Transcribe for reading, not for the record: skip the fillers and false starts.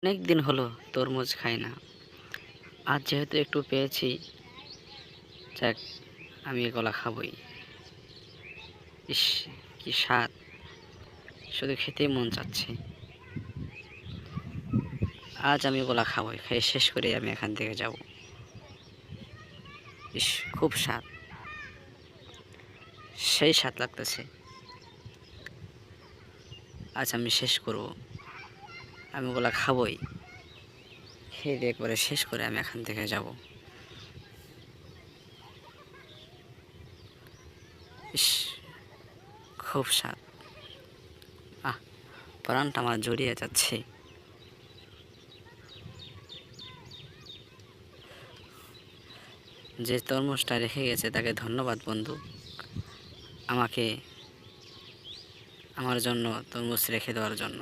অনেক দিন হলো তরমুজ খাই না। আজ যেহেতু একটু পেয়েছি, যাক আমি এগুলা খাবোই। ইস! কি স্বাদ! শুধু খেতেই মন চাচ্ছে। আজ আমি ওগুলা খাবোই। খেয়ে শেষ করেই আমি এখান থেকে যাব। ইস! খুব স্বাদ। সেই স্বাদ লাগতেছে। আজ আমি শেষ করব। আমি ওগুলা খাবোই। খেয়ে দিয়ে একবারে শেষ করে আমি এখান থেকে যাব। ইস! খুব স্বাদ। আহ! প্রাণটা আমার জড়িয়ে যাচ্ছে। যে তরমুজটা রেখে গেছে তাকে ধন্যবাদ বন্ধু। আমাকে আমার জন্য তরমুজ রেখে দেওয়ার জন্য।